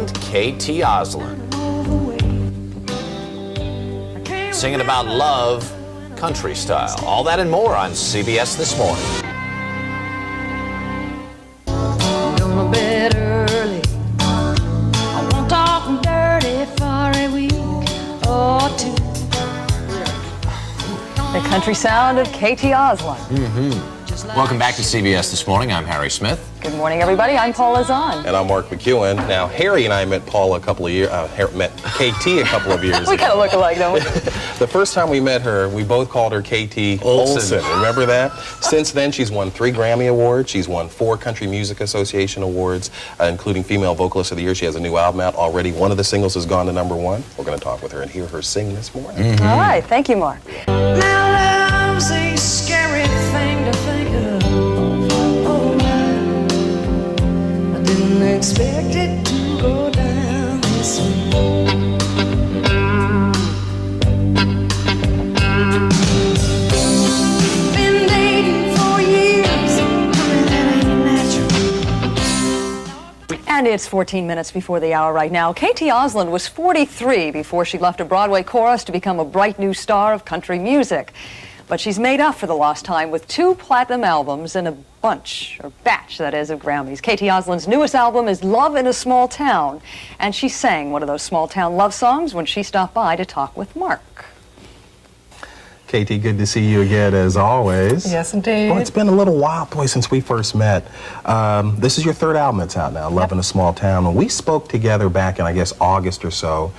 and KT Oslin. Singing about love, country style. All that and more on CBS This Morning. Going to bed early. I won't talk dirty for a week or two. The country sound of KT Oslin. Welcome back to CBS This Morning. I'm Harry Smith. Good morning, everybody. I'm Paula Zahn. And I'm Mark McEwen. Now, Harry and I met Paula a couple of years, met KT a couple of years ago. We kind of look alike, don't we? The first time we met her, we both called her KT Olsen. Remember that? Since then, she's won 3 Grammy Awards. She's won 4 Country Music Association Awards, including Female Vocalist of the Year. She has a new album out already. One of the singles has gone to #1. We're going to talk with her and hear her sing this morning. All right. Thank you, Mark. Now love's a scary thing to think of. Oh, I didn't expect it to go down this way. Been dating for years. That ain't natural. And it's 14 minutes before the hour right now. KT Oslin was 43 before she left a Broadway chorus to become a bright new star of country music. But she's made up for the lost time with 2 platinum albums and a batch, that is, of Grammys. KT Oslin's newest album is Love in a Small Town, and she sang one of those small town love songs when she stopped by to talk with Mark. KT, good to see you again, as always. Yes, indeed. Well, it's been a little while, boy, since we first met. This is your 3rd album that's out now, Love in a Small Town. When we spoke together back in, I guess, August or so,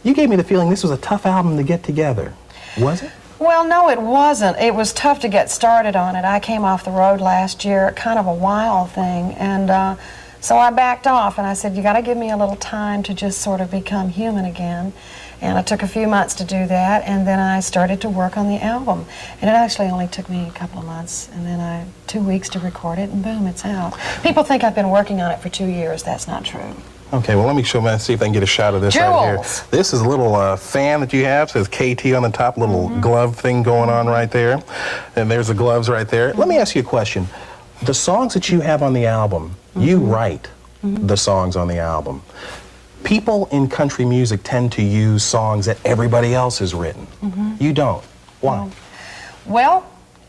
you gave me the feeling this was a tough album to get together. Was it? Well, no, it wasn't. It was tough to get started on it. I came off the road last year, kind of a wild thing, and so I backed off, and I said, you got to give me a little time to just sort of become human again. And it took a few months to do that, and then I started to work on the album. And it actually only took me a couple of months, and then 2 weeks to record it, and boom, it's out. People think I've been working on it for 2 years. That's not true. Okay, well, let me show see if I can get a shot of this right here. This is a little fan that you have. It says KT on the top, little glove thing going on right there. And there's the gloves right there. Let me ask you a question. The songs that you have on the album, you write the songs on the album. People in country music tend to use songs that everybody else has written. You don't. Why? Well,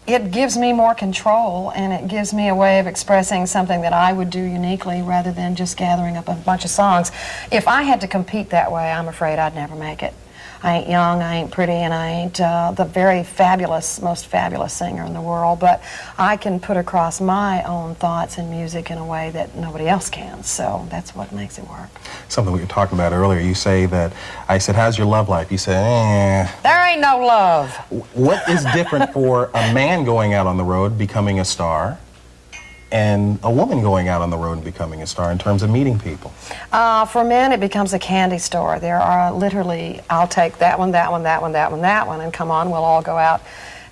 it gives me more control, and it gives me a way of expressing something that I would do uniquely rather than just gathering up a bunch of songs. If I had to compete that way, I'm afraid I'd never make it. I ain't young, I ain't pretty, and I ain't the very fabulous, most fabulous singer in the world, but I can put across my own thoughts and music in a way that nobody else can, so that's what makes it work. Something we were talking about earlier, you say that, I said, how's your love life? You said, There ain't no love. What is different for a man going out on the road, becoming a star, and a woman going out on the road and becoming a star in terms of meeting people? For men, it becomes a candy store. There are literally, I'll take that one, that one, that one, that one, that one, and come on, we'll all go out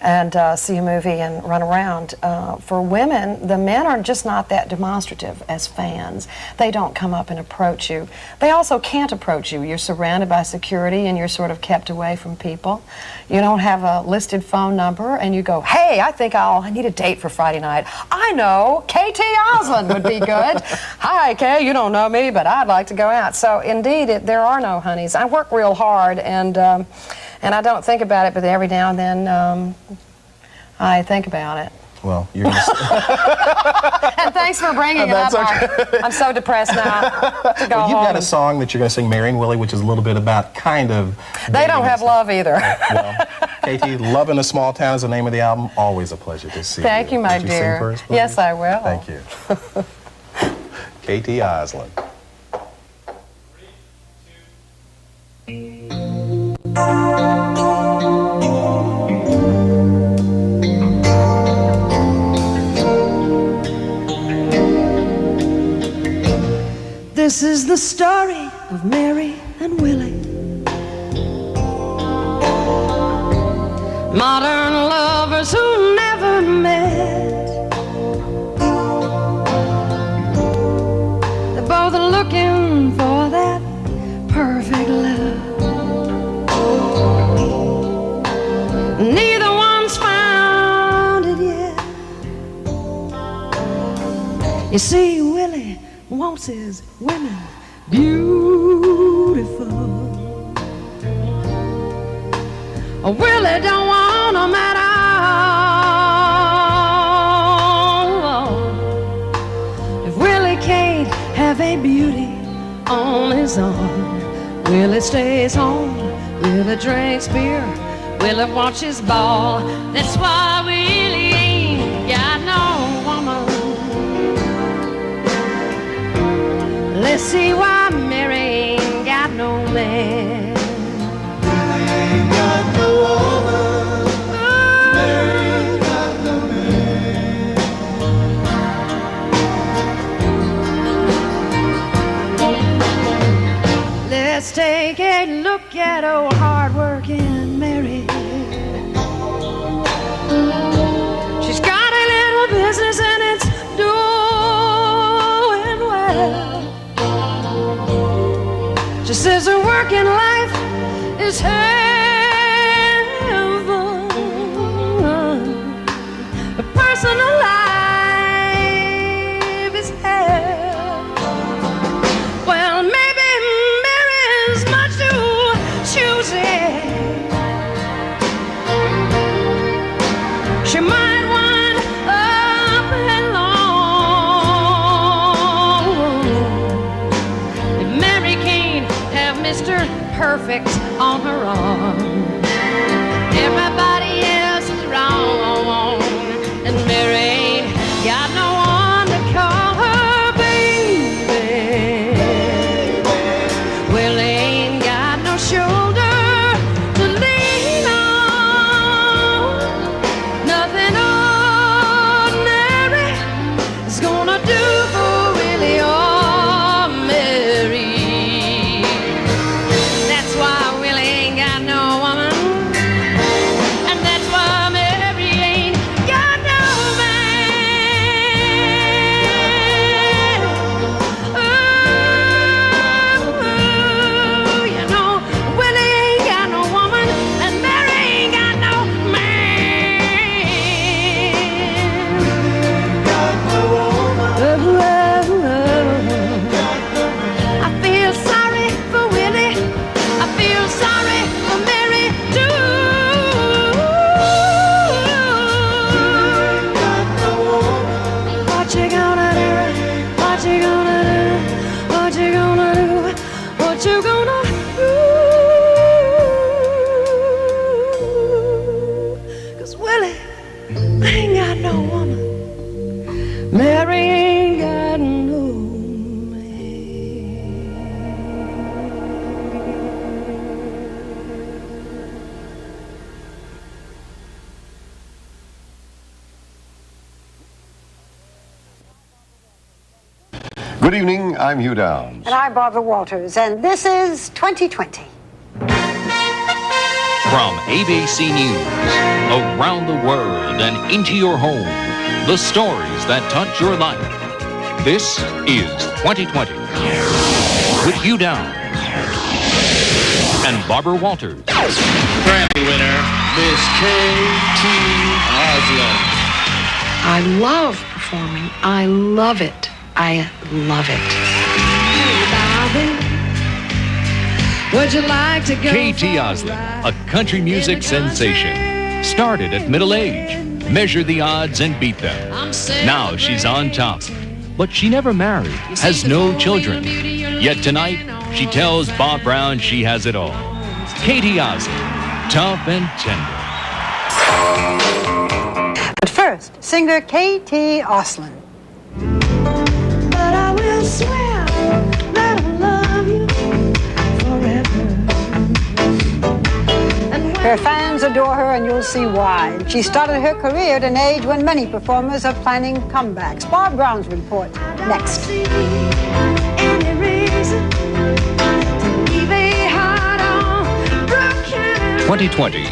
and see a movie and run around. For women, the men are just not that demonstrative as fans. They don't come up and approach you. They also can't approach you. You're surrounded by security and you're sort of kept away from people. You don't have a listed phone number and you go, hey, I think I need a date for Friday night. I know, KT Oslin would be good. Hi, Kay, you don't know me, but I'd like to go out. So indeed, there are no honeys. I work real hard, and I don't think about it, but every now and then I think about it. Well, you're going to... And thanks for bringing it up. Okay. I'm so depressed now to go Well, you've home. got a song that you're going to sing, Mary and Willie, which is a little bit about kind of... They don't have love either. Well, KT, Love in a Small Town is the name of the album. Always a pleasure to see you. Thank you, my Would dear. Sing for us, please? Yes, I will. Thank you. KT Oslin. This is the story of Mary and Willie. Modern lovers who never met. They're both looking for that perfect love. Neither one's found it yet. You see, Willie wants his women beautiful. I really don't want no matter. If Willie can't have a beauty on his own, Willie stays home, Willie drinks beer, Willie watches ball. That's why Willie ain't got no woman. Let's see why Mary ain't got no man. Mary ain't got no woman. Mary ain't got no man. Let's take a look at old hard-working Mary. She's got a little business and it's doing well. She says her working life is heaven. Her personal life is hell. Well, maybe Mary's much too choosy. She might wind up alone if Mary can't have Mr. Perfect on her arm. Everybody else is wrong, and Mary ain't got no one to call her baby. Well, they ain't got no shoulder to lean on. Nothing ordinary is gonna do for Willie or Mary. That's why Willie ain't got no woman, and that's why Mary ain't got no man. Oh, you know, Willie ain't got no woman, and Mary ain't got no man. Got no woman. I feel sorry for Willie. I feel sorry for Mary too. Got no woman. What you gonna do? What you gonna do? What you gonna do? What you gonna do? 'Cause Willie ain't got no woman. Mary ain't got no man. Good evening, I'm Hugh Downs. And I'm Barbara Walters, and this is 2020. From ABC News, around the world and into your home, the stories that touch your life. This is 2020 with Hugh Downs and Barbara Walters. Grammy winner, Miss K.T. Oslin. I love performing. I love it. I love it. Would you like to go K.T. for a Oslin, ride a country music in the country? sensation. Started at middle age, measured the odds and beat them. Now she's on top. But she never married, has no children. Yet tonight, she tells Bob Brown she has it all. K.T. Oslin, tough and tender. But first, singer K.T. Oslin. But I will swear that I'll love you forever. And when Her fans adore her, and you'll see why. She started her career at an age when many performers are planning comebacks. Bob Brown's report next. see any reason to leave a heart on broken 2020,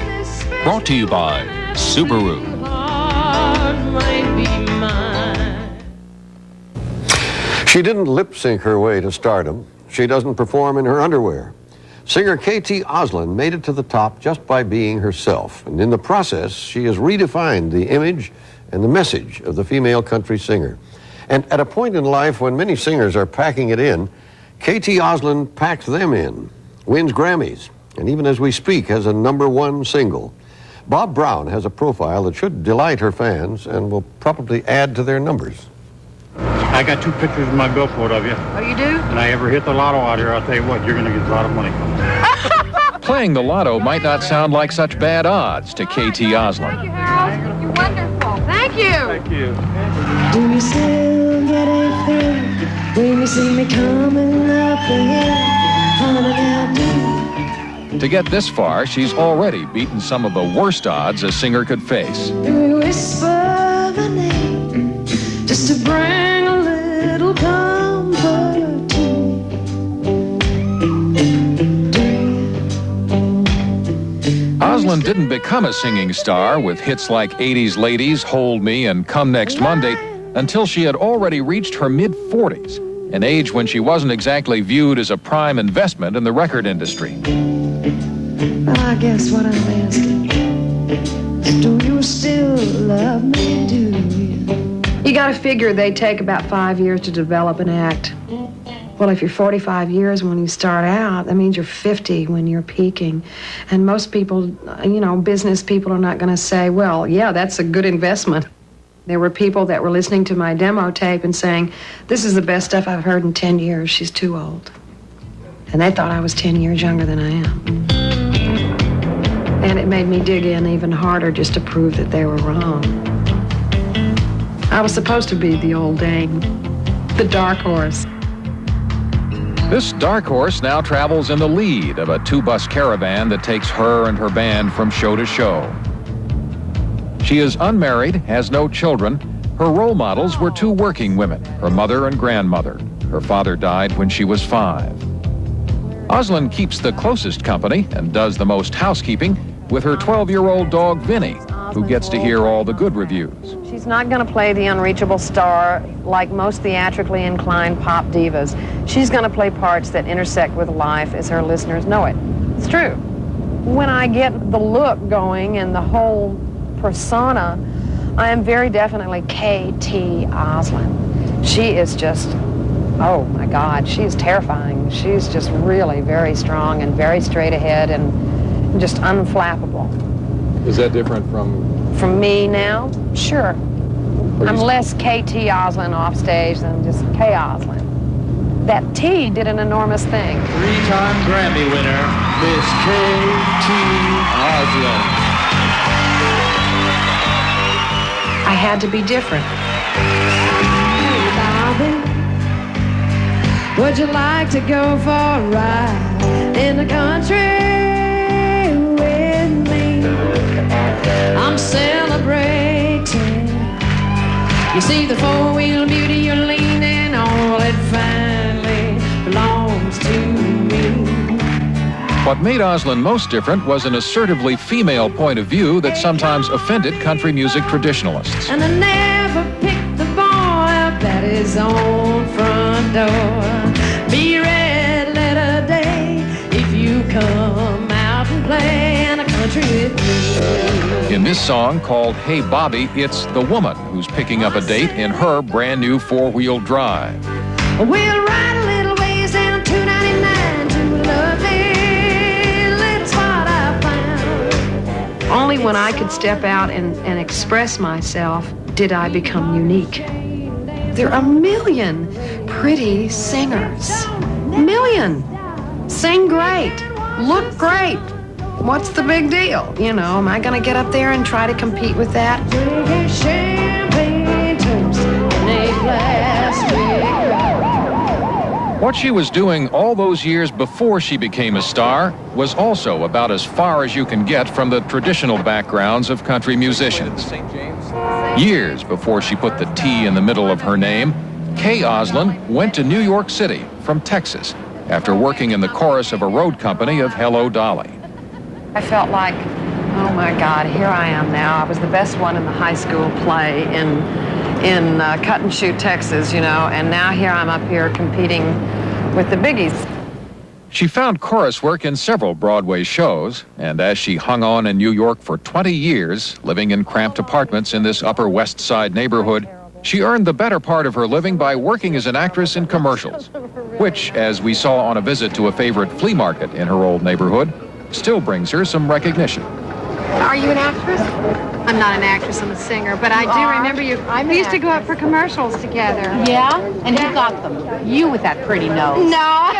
brought to you by Subaru. heart might be mine. She didn't lip sync her way to stardom. She doesn't perform in her underwear. Singer K.T. Oslin made it to the top just by being herself. And in the process, she has redefined the image and the message of the female country singer. And at a point in life when many singers are packing it in, K.T. Oslin packs them in, wins Grammys, and even as we speak has a #1 single. Bob Brown has a profile that should delight her fans and will probably add to their numbers. I got 2 pictures in my billboard of you. Oh, you do? And I ever hit the lotto out here, I'll tell you what, you're going to get a lot of money from it. Playing the lotto might not sound like such bad odds to KT Oslin. Thank you, Harold. You're wonderful. Thank you. Thank you. Do you still get a thrill when you see me coming up the hill? To get this far, she's already beaten some of the worst odds a singer could face. Do you whisper the name just to bring a little comfort to me? Oslin didn't become a singing star with hits like 80s Ladies, Hold Me, and Come Next Monday until she had already reached her mid-40s, an age when she wasn't exactly viewed as a prime investment in the record industry. I guess what I'm asking is, do you still love me, do you? You gotta figure they take about 5 years to develop an act. Well, if you're 45 years when you start out, that means you're 50 when you're peaking. And most people, you know, business people are not gonna say, well, yeah, that's a good investment. There were people that were listening to my demo tape and saying, this is the best stuff I've heard in 10 years. She's too old. And they thought I was 10 years younger than I am. And it made me dig in even harder just to prove that they were wrong. I was supposed to be the old dame, the dark horse. This dark horse now travels in the lead of a 2-bus caravan that takes her and her band from show to show. She is unmarried, has no children. Her role models were 2 working women, her mother and grandmother. Her father died when she was 5. Oslin keeps the closest company and does the most housekeeping with her 12-year-old dog, Vinny, who gets to hear all the good reviews. She's not going to play the unreachable star like most theatrically inclined pop divas. She's going to play parts that intersect with life as her listeners know it. It's true. When I get the look going and the whole persona, I am very definitely KT Oslin. She is just, oh my God, she is terrifying. She's just really very strong and very straight ahead and just unflappable. Is that different from me now? Sure. I'm less KT Oslin off stage than just K Oslin. That T did an enormous thing. 3-time Grammy winner, Miss KT Oslin. I had to be different. Hey, Bobby, would you like to go for a ride in the country? I'm celebrating. You see the 4-wheel beauty you're leaning on, well, it finally belongs to me. What made Oslin most different was an assertively female point of view that sometimes offended country music traditionalists. And I never picked the boy up at his own front door. Be red letter day if you come out and play in a country with me. In this song called Hey Bobby, it's the woman who's picking up a date in her brand new 4-wheel drive. We'll ride a little ways down 299 to a lovely little spot I found. Only when I could step out and express myself did I become unique. There are a million pretty singers. A million. Sing great. Look great. What's the big deal? You know, am I going to get up there and try to compete with that? Drinking champagne toast in a plastic cup. What she was doing all those years before she became a star was also about as far as you can get from the traditional backgrounds of country musicians. Years before she put the T in the middle of her name, Kay Oslin went to New York City from Texas after working in the chorus of a road company of Hello Dolly. I felt like, oh my God, here I am now. I was the best one in the high school play in Cut and Shoot, Texas, you know, and now here I'm up here competing with the biggies. She found chorus work in several Broadway shows, and as she hung on in New York for 20 years, living in cramped apartments in this Upper West Side neighborhood, she earned the better part of her living by working as an actress in commercials, which, as we saw on a visit to a favorite flea market in her old neighborhood, still brings her some recognition. Are you an actress? I'm not an actress, I'm a singer, but I do remember you. We used to go out for commercials together. Yeah? And who got them? You with that pretty nose. No.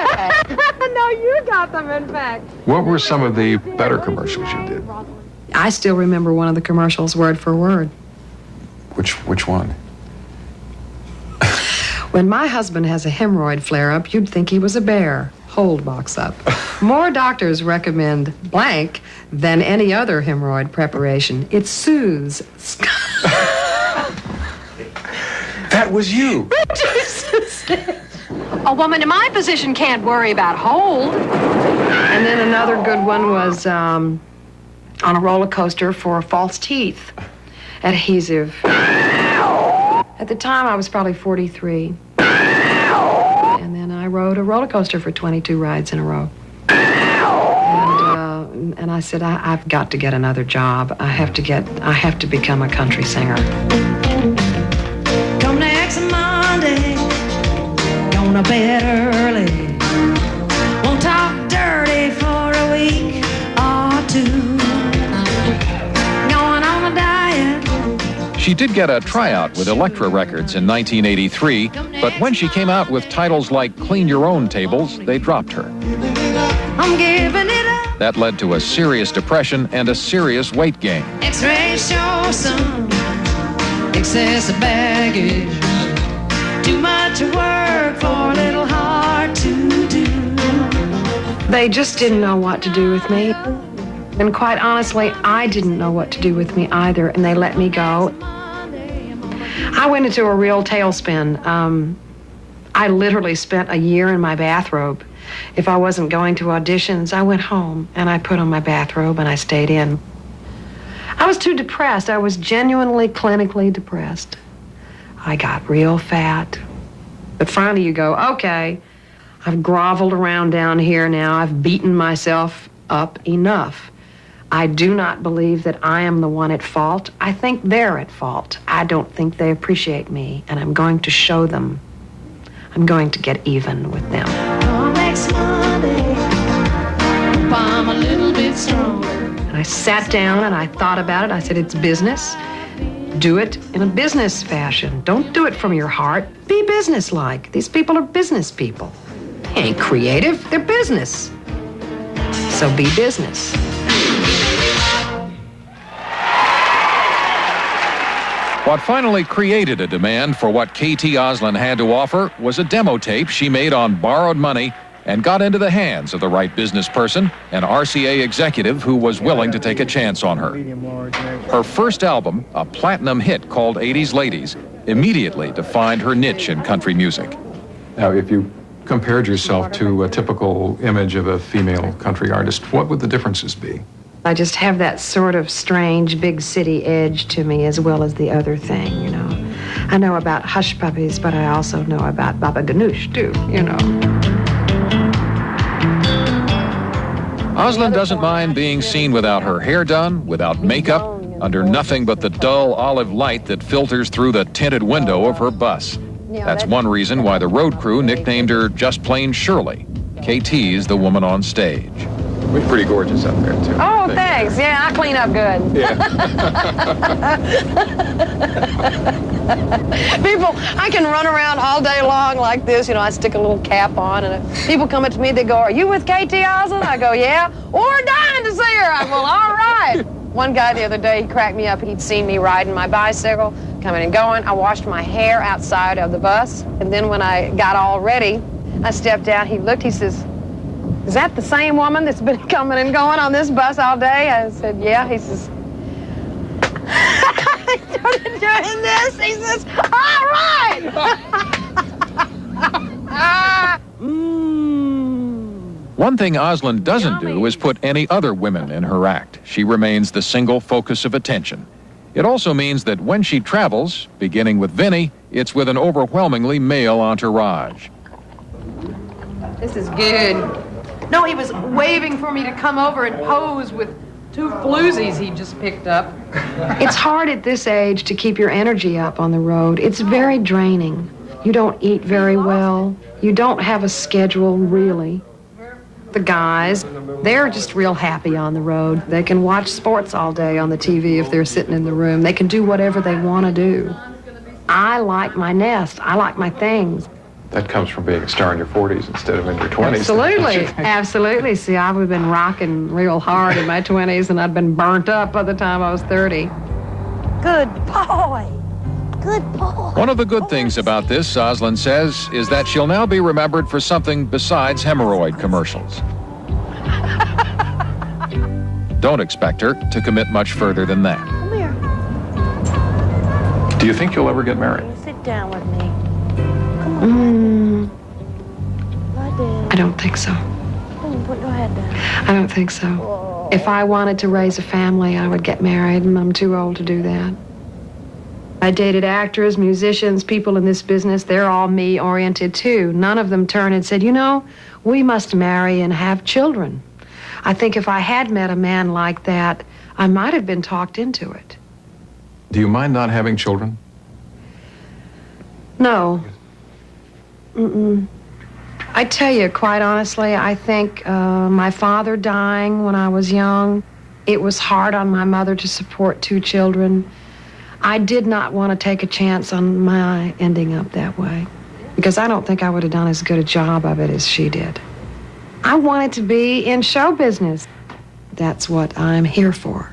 No, you got them, in fact. What were some of the better commercials you did? I still remember one of the commercials word for word. Which one? When my husband has a hemorrhoid flare-up, you'd think he was a bear. Hold box up. More doctors recommend blank than any other hemorrhoid preparation. It soothes. That was you. A woman in my position can't worry about hold. And then another good one was on a roller coaster for false teeth. Adhesive. At the time, I was probably 43. And then I rode a roller coaster for 22 rides in a row. And I said, I've got to get another job. I have to become a country singer. Come next Monday, gonna bed early. Won't talk dirty for a week or two. Going on a diet. She did get a tryout with Elektra Records in 1983, but when she came out with titles like Clean Your Own Tables, they dropped her. I'm giving it up. That led to a serious depression and a serious weight gain. X-rays show some excessive baggage. Too much work for a little hard to do. They just didn't know what to do with me. And quite honestly, I didn't know what to do with me either, and they let me go. I went into a real tailspin. I literally spent a year in my bathrobe. If I wasn't going to auditions, I went home and I put on my bathrobe and I stayed in. I was too depressed. I was genuinely, clinically depressed. I got real fat. But finally you go, okay, I've groveled around down here now. I've beaten myself up enough. I do not believe that I am the one at fault. I think they're at fault. I don't think they appreciate me, and I'm going to show them. I'm going to get even with them. Next Monday, I'm a little bit stronger. And I sat down and I thought about it. I said, it's business. Do it in a business fashion. Don't do it from your heart. Be businesslike. These people are business people. They ain't creative, they're business. So be business. What finally created a demand for what KT Oslin had to offer was a demo tape she made on borrowed money and got into the hands of the right business person, an RCA executive who was willing to take a chance on her. Her first album, a platinum hit called 80s Ladies, immediately defined her niche in country music. Now, if you compared yourself to a typical image of a female country artist, what would the differences be? I just have that sort of strange big city edge to me as well as the other thing, you know. I know about Hush Puppies, but I also know about Baba Ganoush, too, you know. Oslin doesn't mind being seen without her hair done, without makeup, under nothing but the dull olive light that filters through the tinted window of her bus. That's one reason why the road crew nicknamed her just plain Shirley. KT's the woman on stage. We're pretty gorgeous up there, too. Oh, thanks. Yeah, I clean up good. Yeah. People, I can run around all day long like this. You know, I stick a little cap on, and if people come up to me, they go, "Are you with KT Oslin?" I go, "Yeah." "Or dying to see her." I go, "All right." One guy the other day, he cracked me up. He'd seen me riding my bicycle, coming and going. I washed my hair outside of the bus, and then when I got all ready, I stepped down. He looked, he says, "Is that the same woman that's been coming and going on this bus all day?" I said, "Yeah." He says, "I started doing this." He says, "All right." One thing Oslin doesn't do is put any other women in her act. She remains the single focus of attention. It also means that when she travels, beginning with Vinny, it's with an overwhelmingly male entourage. This is good. No, he was waving for me to come over and pose with 2 floozies he just picked up. It's hard at this age to keep your energy up on the road. It's very draining. You don't eat very well. You don't have a schedule, really. the guys. They're just real happy on the road. They can watch sports all day on the TV if they're sitting in the room. They can do whatever they want to do. I like my nest. I like my things. That comes from being a star in your 40s instead of in your 20s. Absolutely, absolutely. See, I've been rocking real hard in my 20s, and I'd been burnt up by the time I was 30. Good boy. Good boy. One of the good things about this, Oslin says, is that she'll now be remembered for something besides hemorrhoid commercials. Don't expect her to commit much further than that. Come here. Do you think you'll ever get married? Sit down with me. Come on. I don't think so. Put your head down. I don't think so. If I wanted to raise a family, I would get married, and I'm too old to do that. I dated actors, musicians, people in this business. They're all me-oriented, too. None of them turned and said, you know, we must marry and have children. I think if I had met a man like that, I might have been talked into it. Do you mind not having children? No. I tell you, quite honestly, I think my father dying when I was young, it was hard on my mother to support 2 children. I did not want to take a chance on my ending up that way, because I don't think I would have done as good a job of it as she did. I wanted to be in show business. That's what I'm here for.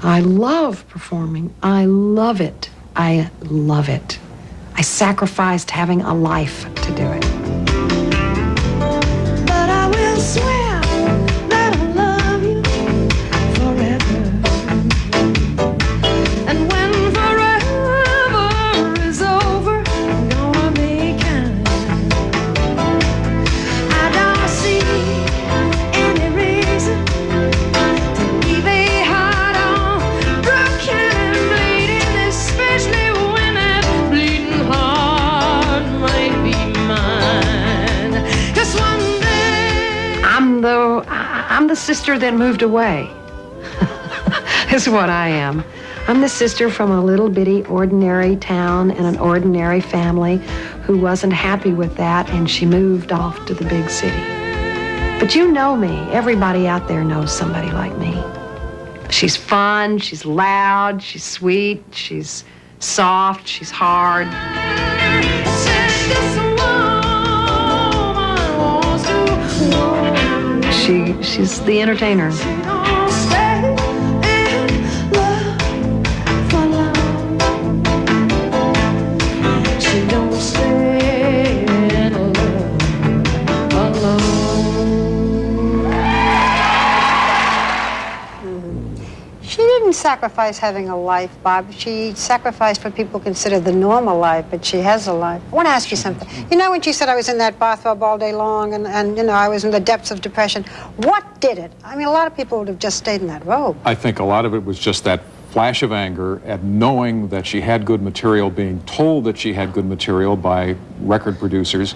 I love performing. I love it. I love it. I sacrificed having a life to do it. But I will swear that I'll love you forever. And when forever is over, I'm gonna be kind. I don't see any reason to leave a heart on broken and bleeding, especially when that bleeding heart might be mine. 'Cause one day I'm the sister that moved away. Is what I am. I'm the sister from a little bitty ordinary town and an ordinary family who wasn't happy with that, and she moved off to the big city. But you know me. Everybody out there knows somebody like me. She's fun, she's loud, she's sweet, she's soft, she's hard. She's the entertainer. don't stay in love for long. She don't stay in love alone. She didn't sacrifice having a life, Bob. She sacrificed what people consider the normal life, but she has a life. I want to ask you something. You know when she said I was in that bathrobe all day long and you know, I was in the depths of depression, what did it? I mean, a lot of people would have just stayed in that robe. I think a lot of it was just that flash of anger at knowing that she had good material, being told that she had good material by record producers,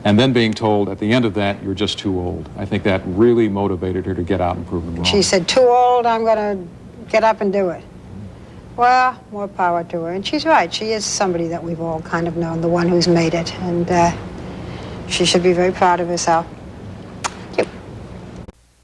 and then being told at the end of that, you're just too old. I think that really motivated her to get out and prove them wrong. She said, too old, I'm going to get up and do it. Well, more power to her. And she's right. She is somebody that we've all kind of known, the one who's made it. And she should be very proud of herself.